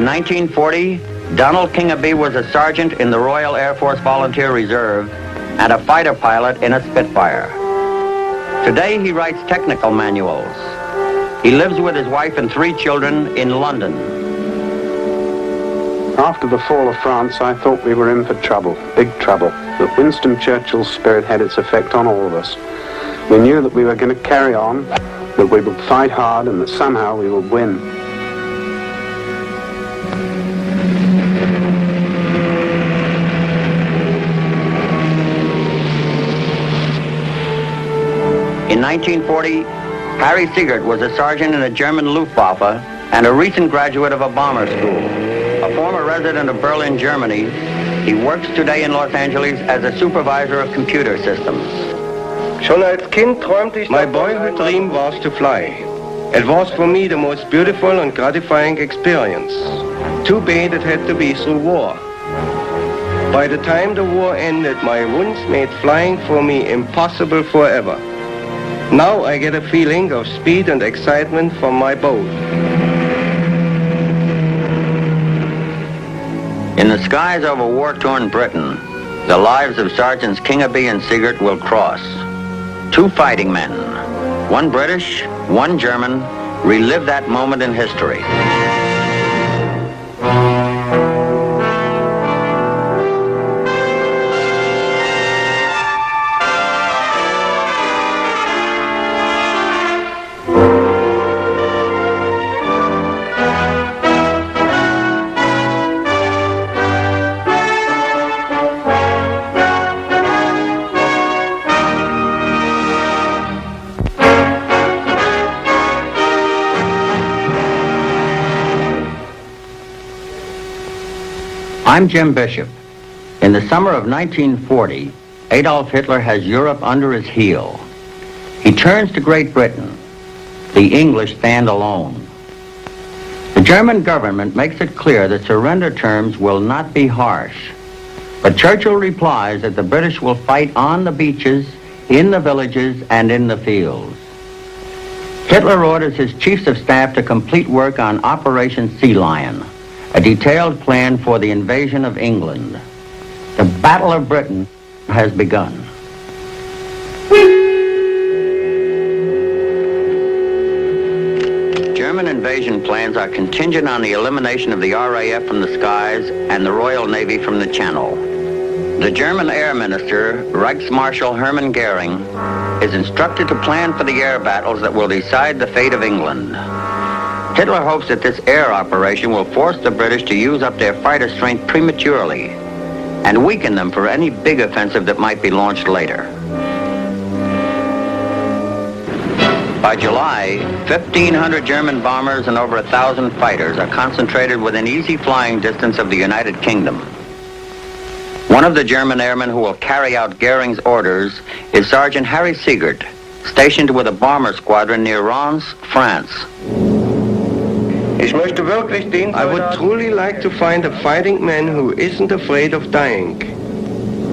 In 1940, Donald Kingaby was a sergeant in the Royal Air Force Volunteer Reserve and a fighter pilot in a Spitfire. Today, he writes technical manuals. He lives with his wife and 3 children in London. After the fall of France, I thought we were in for trouble, big trouble, that Winston Churchill's spirit had its effect on all of us. We knew that we were going to carry on, that we would fight hard, and that somehow we would win. In 1940, Harry Siegert was a sergeant in the German Luftwaffe and a recent graduate of a bomber school. A former resident of Berlin, Germany, he works today in Los Angeles as a supervisor of computer systems. My boyhood dream was to fly. It was for me the most beautiful and gratifying experience. Too bad it had to be through war. By the time the war ended, my wounds made flying for me impossible forever. Now I get a feeling of speed and excitement from my boat. In the skies over war-torn Britain, the lives of Sergeants Kingaby and Siegert will cross. 2 fighting men, 1 British, 1 German, relive that moment in history. I'm Jim Bishop. In the summer of 1940, Adolf Hitler has Europe under his heel. He turns to Great Britain. The English stand alone. The German government makes it clear that surrender terms will not be harsh. But Churchill replies that the British will fight on the beaches, in the villages, and in the fields. Hitler orders his chiefs of staff to complete work on Operation Sea Lion, a detailed plan for the invasion of England. The Battle of Britain has begun. German invasion plans are contingent on the elimination of the RAF from the skies and the Royal Navy from the Channel. The German Air Minister, Reichsmarshal Hermann Goering, is instructed to plan for the air battles that will decide the fate of England. Hitler hopes that this air operation will force the British to use up their fighter strength prematurely and weaken them for any big offensive that might be launched later. By July, 1,500 German bombers and over 1,000 fighters are concentrated within easy flying distance of the United Kingdom. One of the German airmen who will carry out Goering's orders is Sergeant Harry Siegert, stationed with a bomber squadron near Reims, France. I would truly like to find a fighting man who isn't afraid of dying.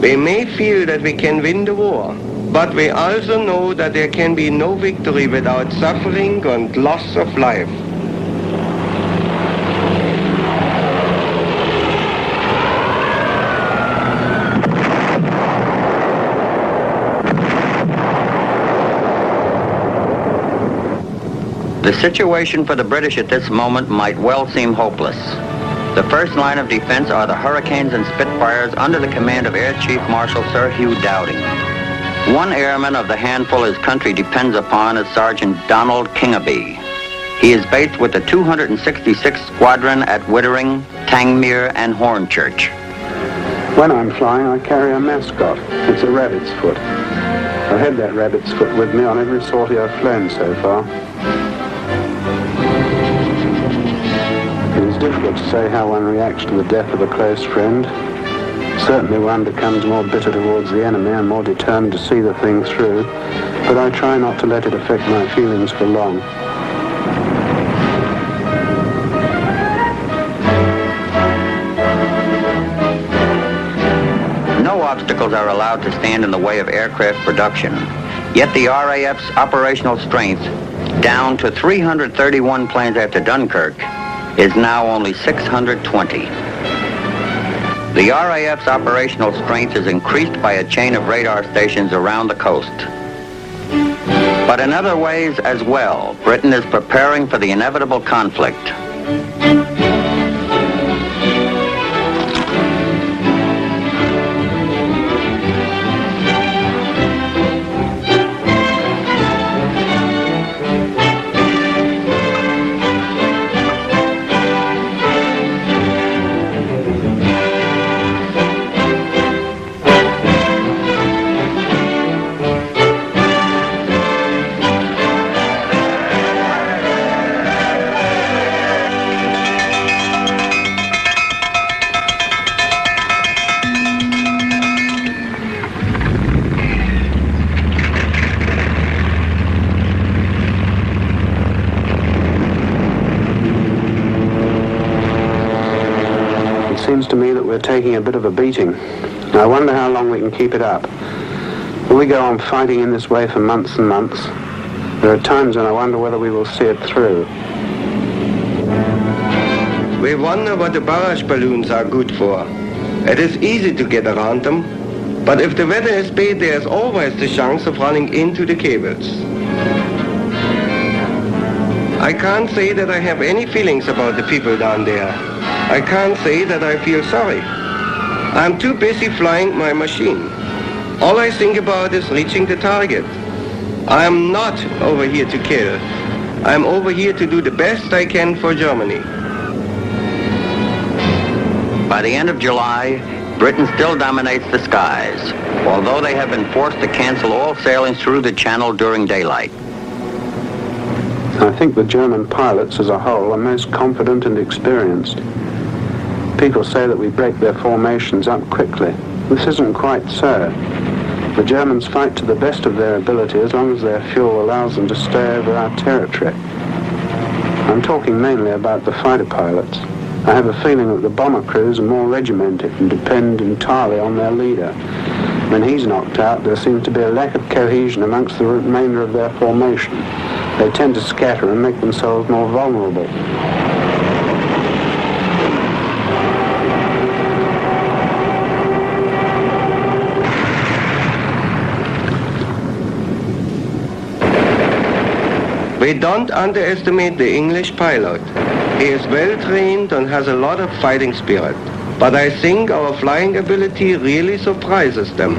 We may feel that we can win the war, but we also know that there can be no victory without suffering and loss of life. The situation for the British at this moment might well seem hopeless. The first line of defense are the Hurricanes and Spitfires under the command of Air Chief Marshal Sir Hugh Dowding. One airman of the handful his country depends upon is Sergeant Donald Kingaby. He is based with the 266th Squadron at Wittering, Tangmere, and Hornchurch. When I'm flying, I carry a mascot. It's a rabbit's foot. I've had that rabbit's foot with me on every sortie I've flown so far. It is difficult to say how one reacts to the death of a close friend. Certainly one becomes more bitter towards the enemy and more determined to see the thing through, but I try not to let it affect my feelings for long. No obstacles are allowed to stand in the way of aircraft production, yet the RAF's operational strength, down to 331 planes after Dunkirk, is now only 620. The RAF's operational strength is increased by a chain of radar stations around the coast. But in other ways as well, Britain is preparing for the inevitable conflict. Seems to me that we're taking a bit of a beating. I wonder how long we can keep it up. Will we go on fighting in this way for months and months? There are times when I wonder whether we will see it through. We wonder what the barrage balloons are good for. It is easy to get around them, but if the weather is bad, there is always the chance of running into the cables. I can't say that I have any feelings about the people down there. I can't say that I feel sorry. I'm too busy flying my machine. All I think about is reaching the target. I'm not over here to kill. I'm over here to do the best I can for Germany. By the end of July, Britain still dominates the skies, although they have been forced to cancel all sailings through the channel during daylight. I think the German pilots as a whole are most confident and experienced. People say that we break their formations up quickly. This isn't quite so. The Germans fight to the best of their ability as long as their fuel allows them to stay over our territory. I'm talking mainly about the fighter pilots. I have a feeling that the bomber crews are more regimented and depend entirely on their leader. When he's knocked out, there seems to be a lack of cohesion amongst the remainder of their formation. They tend to scatter and make themselves more vulnerable. We don't underestimate the English pilot. He is well trained and has a lot of fighting spirit. But I think our flying ability really surprises them.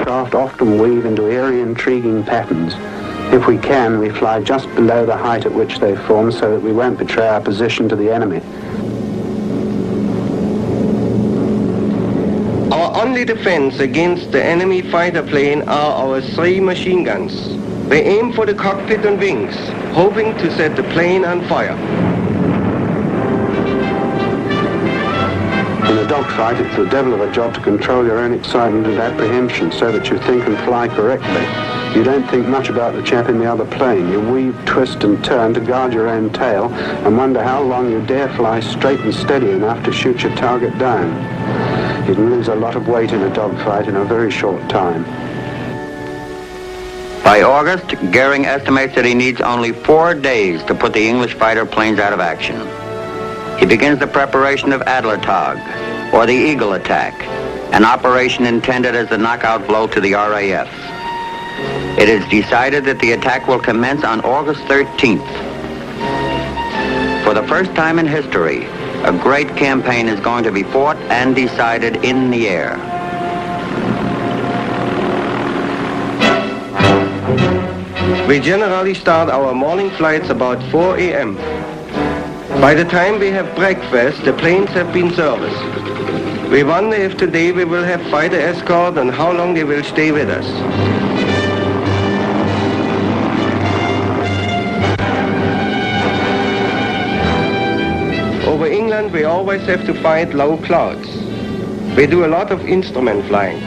Craft often weave into eerie, intriguing patterns. If we can, we fly just below the height at which they form so that we won't betray our position to the enemy. Our only defense against the enemy fighter plane are our 3 machine guns. They aim for the cockpit and wings, hoping to set the plane on fire. In a dogfight, it's the devil of a job to control your own excitement and apprehension so that you think and fly correctly. You don't think much about the chap in the other plane. You weave, twist and turn to guard your own tail and wonder how long you dare fly straight and steady enough to shoot your target down. You can lose a lot of weight in a dogfight in a very short time. By August, Goering estimates that he needs only 4 days to put the English fighter planes out of action. He begins the preparation of Adlertag, or the Eagle attack, an operation intended as the knockout blow to the RAF. It is decided that the attack will commence on August 13th. For the first time in history, a great campaign is going to be fought and decided in the air. We generally start our morning flights about 4 a.m. By the time we have breakfast, the planes have been serviced. We wonder if today we will have fighter escort and how long they will stay with us. Over England, we always have to fight low clouds. We do a lot of instrument flying.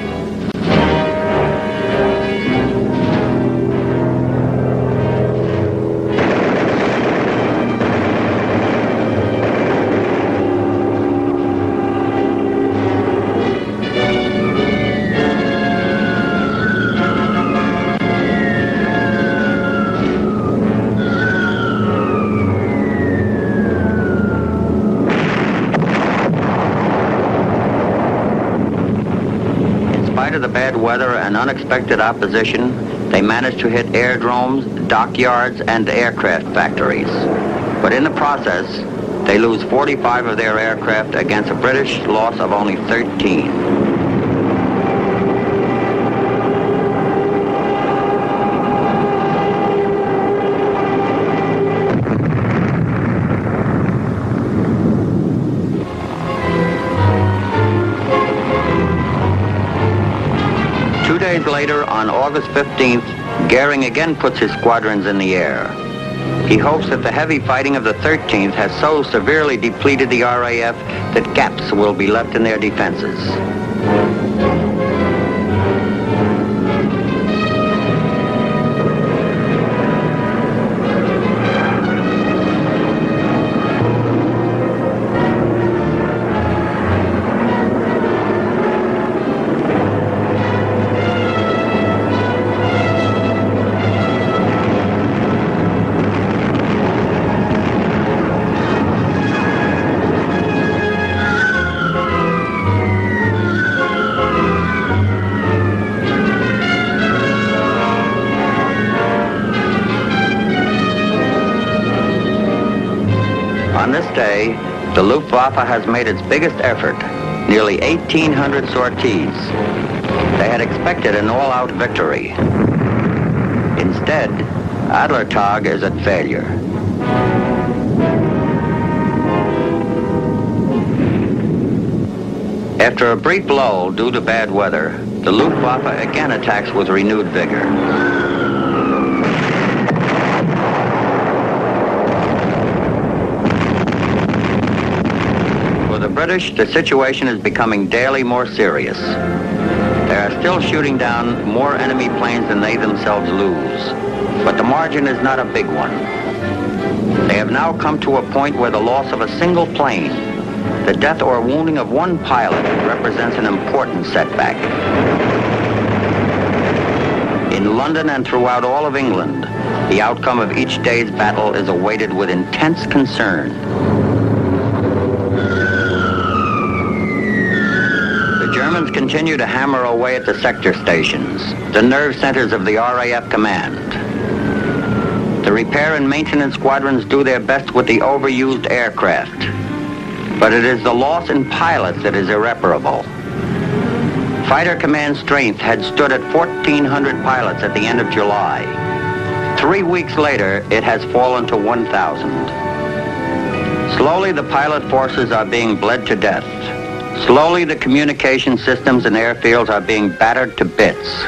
spite of the bad weather and unexpected opposition, they managed to hit aerodromes, dockyards, and aircraft factories. But in the process, they lose 45 of their aircraft against a British loss of only 13. 2 days later, on August 15th, Goering again puts his squadrons in the air. He hopes that the heavy fighting of the 13th has so severely depleted the RAF that gaps will be left in their defenses. On this day, the Luftwaffe has made its biggest effort, nearly 1,800 sorties. They had expected an all-out victory. Instead, Adlertag is at failure. After a brief lull due to bad weather, the Luftwaffe again attacks with renewed vigor. For the British, the situation is becoming daily more serious. They are still shooting down more enemy planes than they themselves lose, but the margin is not a big one. They have now come to a point where the loss of a single plane, the death or wounding of one pilot, represents an important setback. In London and throughout all of England, the outcome of each day's battle is awaited with intense concern. The Germans continue to hammer away at the sector stations, the nerve centers of the RAF command. The repair and maintenance squadrons do their best with the overused aircraft, but it is the loss in pilots that is irreparable. Fighter command strength had stood at 1,400 pilots at the end of July. 3 weeks later, it has fallen to 1,000. Slowly, the pilot forces are being bled to death. Slowly, the communication systems and airfields are being battered to bits.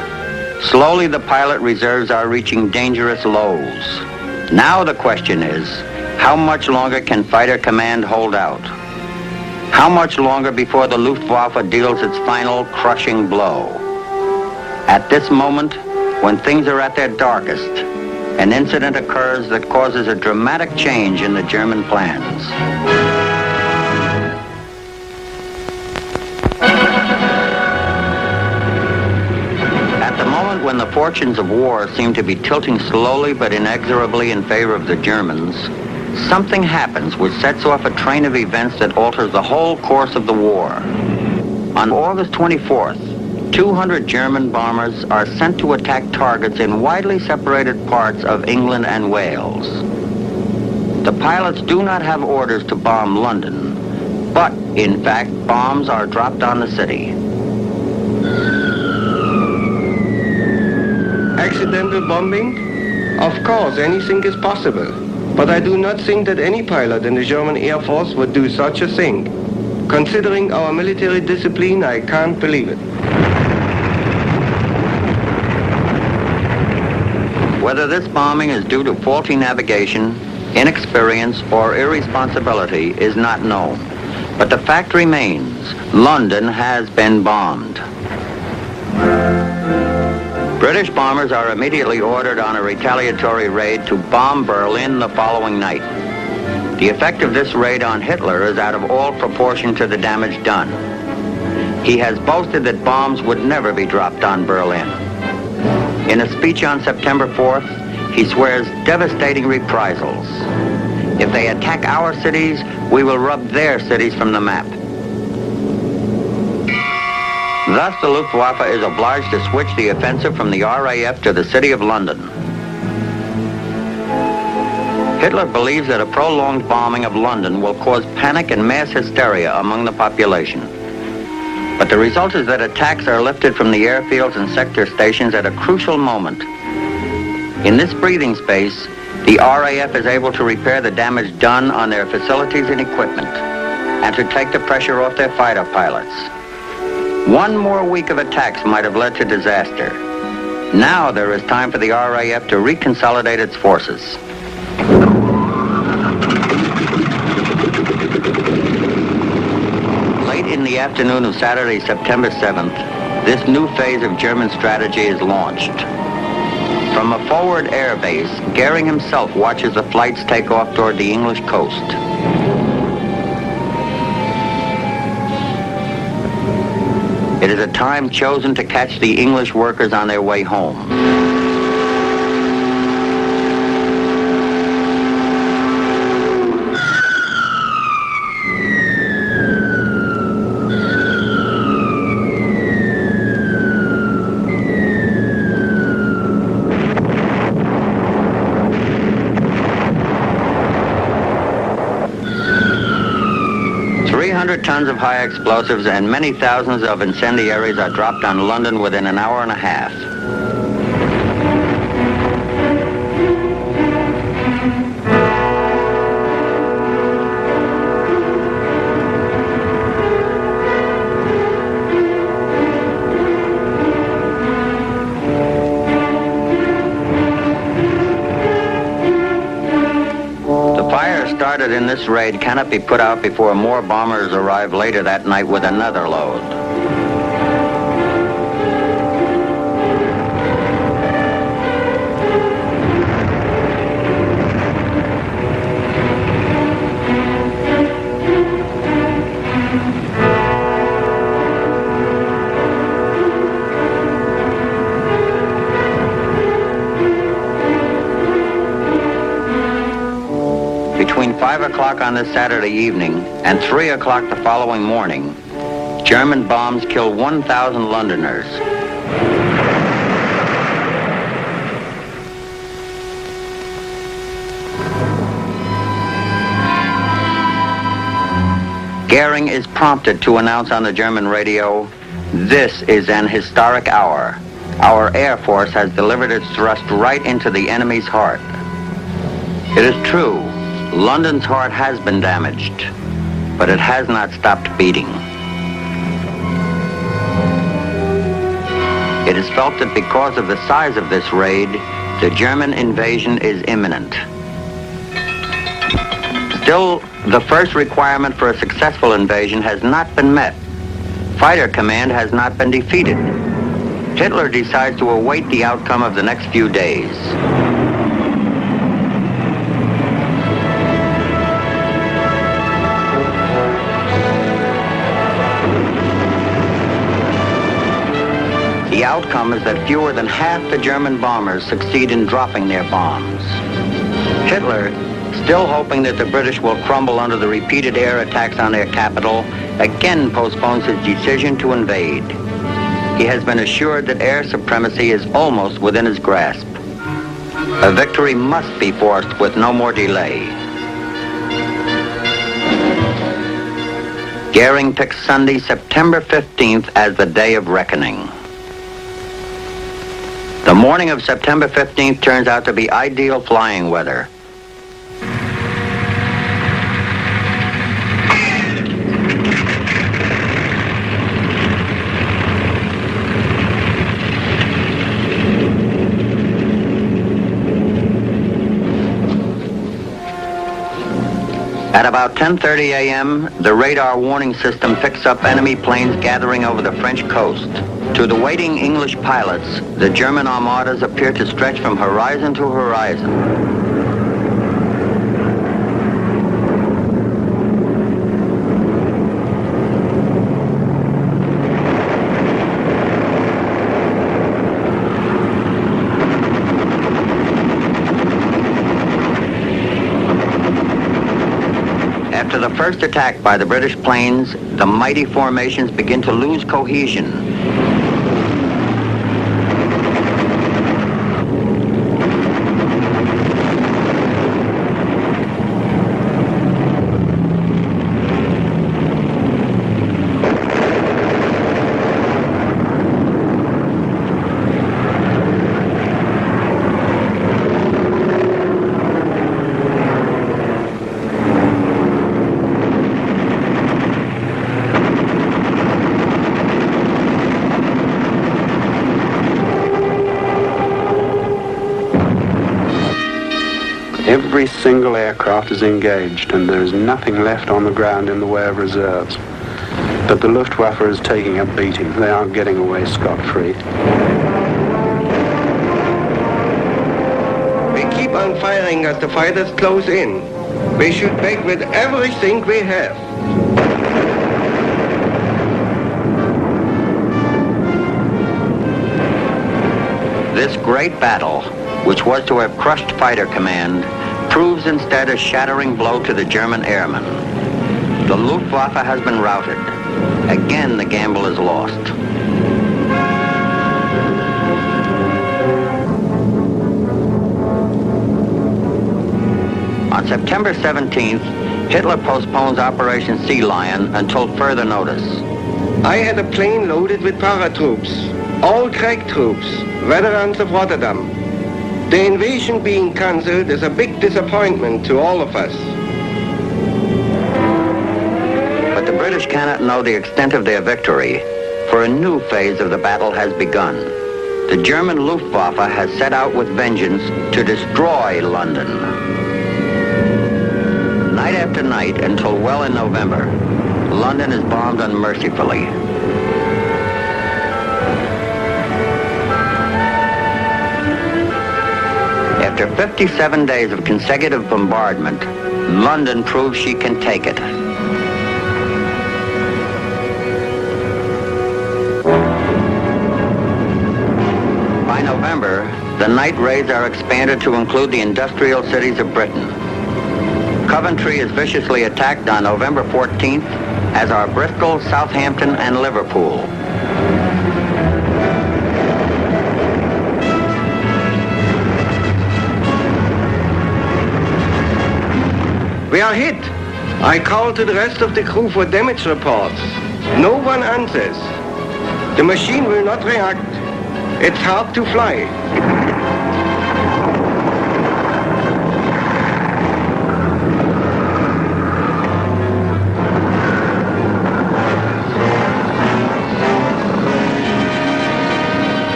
Slowly, the pilot reserves are reaching dangerous lows. Now the question is, how much longer can fighter command hold out? How much longer before the Luftwaffe deals its final crushing blow? At this moment, when things are at their darkest, an incident occurs that causes a dramatic change in the German plans. At the moment when the fortunes of war seem to be tilting slowly but inexorably in favor of the Germans, something happens which sets off a train of events that alters the whole course of the war. On August 24th, 200 German bombers are sent to attack targets in widely separated parts of England and Wales. The pilots do not have orders to bomb London, but in fact, bombs are dropped on the city. Accidental bombing? Of course, anything is possible. But I do not think that any pilot in the German Air Force would do such a thing. Considering our military discipline, I can't believe it. Whether this bombing is due to faulty navigation, inexperience, or irresponsibility is not known. But the fact remains, London has been bombed. British bombers are immediately ordered on a retaliatory raid to bomb Berlin the following night. The effect of this raid on Hitler is out of all proportion to the damage done. He has boasted that bombs would never be dropped on Berlin. In a speech on September 4th, he swears devastating reprisals. If they attack our cities, we will rub their cities from the map. Thus, the Luftwaffe is obliged to switch the offensive from the RAF to the city of London. Hitler believes that a prolonged bombing of London will cause panic and mass hysteria among the population. But the result is that attacks are lifted from the airfields and sector stations at a crucial moment. In this breathing space, the RAF is able to repair the damage done on their facilities and equipment, and to take the pressure off their fighter pilots. One more week of attacks might have led to disaster. Now there is time for the RAF to reconsolidate its forces. Late in the afternoon of Saturday, September 7th, this new phase of German strategy is launched. From a forward air base, Goering himself watches the flights take off toward the English coast. It is a time chosen to catch the English workers on their way home. 300 tons of high explosives and many thousands of incendiaries are dropped on London within an hour and a half. Started in this raid cannot be put out before more bombers arrive later that night with another load. Between 5 o'clock on this Saturday evening and 3 o'clock the following morning, German bombs killed 1,000 Londoners. Goering is prompted to announce on the German radio, "This is an historic hour. Our Air Force has delivered its thrust right into the enemy's heart." It is true. London's heart has been damaged, but it has not stopped beating. It is felt that because of the size of this raid, the German invasion is imminent. Still, the first requirement for a successful invasion has not been met. Fighter command has not been defeated. Hitler decides to await the outcome of the next few days. The outcome is that fewer than half the German bombers succeed in dropping their bombs. Hitler, still hoping that the British will crumble under the repeated air attacks on their capital, again postpones his decision to invade. He has been assured that air supremacy is almost within his grasp. A victory must be forced with no more delay. Goering picks Sunday, September 15th as the day of reckoning. The morning of September 15th turns out to be ideal flying weather. At about 10:30 a.m., the radar warning system picks up enemy planes gathering over the French coast. To the waiting English pilots, the German armadas appear to stretch from horizon to horizon. After the first attack by the British planes, the mighty formations begin to lose cohesion. Every single aircraft is engaged and there is nothing left on the ground in the way of reserves. But the Luftwaffe is taking a beating. They aren't getting away scot-free. We keep on firing as the fighters close in. We shoot back with everything we have. This great battle, which was to have crushed fighter command, proves instead a shattering blow to the German airmen. The Luftwaffe has been routed. Again, the gamble is lost. On September 17th, Hitler postpones Operation Sea Lion until further notice. I had a plane loaded with paratroops, all crack troops, veterans of Rotterdam. The invasion being cancelled is a big disappointment to all of us. But the British cannot know the extent of their victory, for a new phase of the battle has begun. The German Luftwaffe has set out with vengeance to destroy London. Night after night until well in November, London is bombed unmercifully. After 57 days of consecutive bombardment, London proves she can take it. By November, the night raids are expanded to include the industrial cities of Britain. Coventry is viciously attacked on November 14th, as are Bristol, Southampton, and Liverpool. We are hit. I call to the rest of the crew for damage reports. No one answers. The machine will not react. It's hard to fly.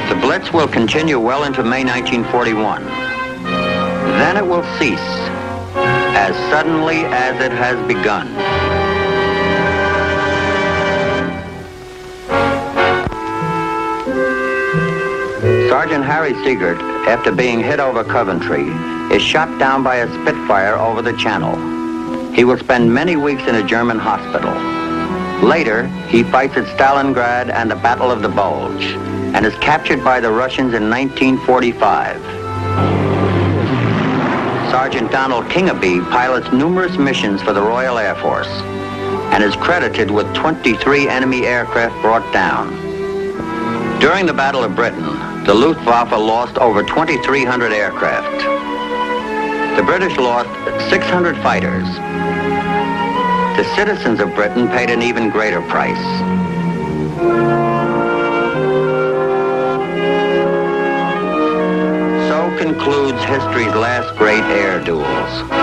The Blitz will continue well into May 1941. Then it will cease, as suddenly as it has begun. Sergeant Harry Siegert, after being hit over Coventry, is shot down by a Spitfire over the Channel. He will spend many weeks in a German hospital. Later, he fights at Stalingrad and the Battle of the Bulge, and is captured by the Russians in 1945. Sergeant Donald Kingaby pilots numerous missions for the Royal Air Force and is credited with 23 enemy aircraft brought down. During the Battle of Britain, the Luftwaffe lost over 2,300 aircraft. The British lost 600 fighters. The citizens of Britain paid an even greater price. So concludes history's last great air duels.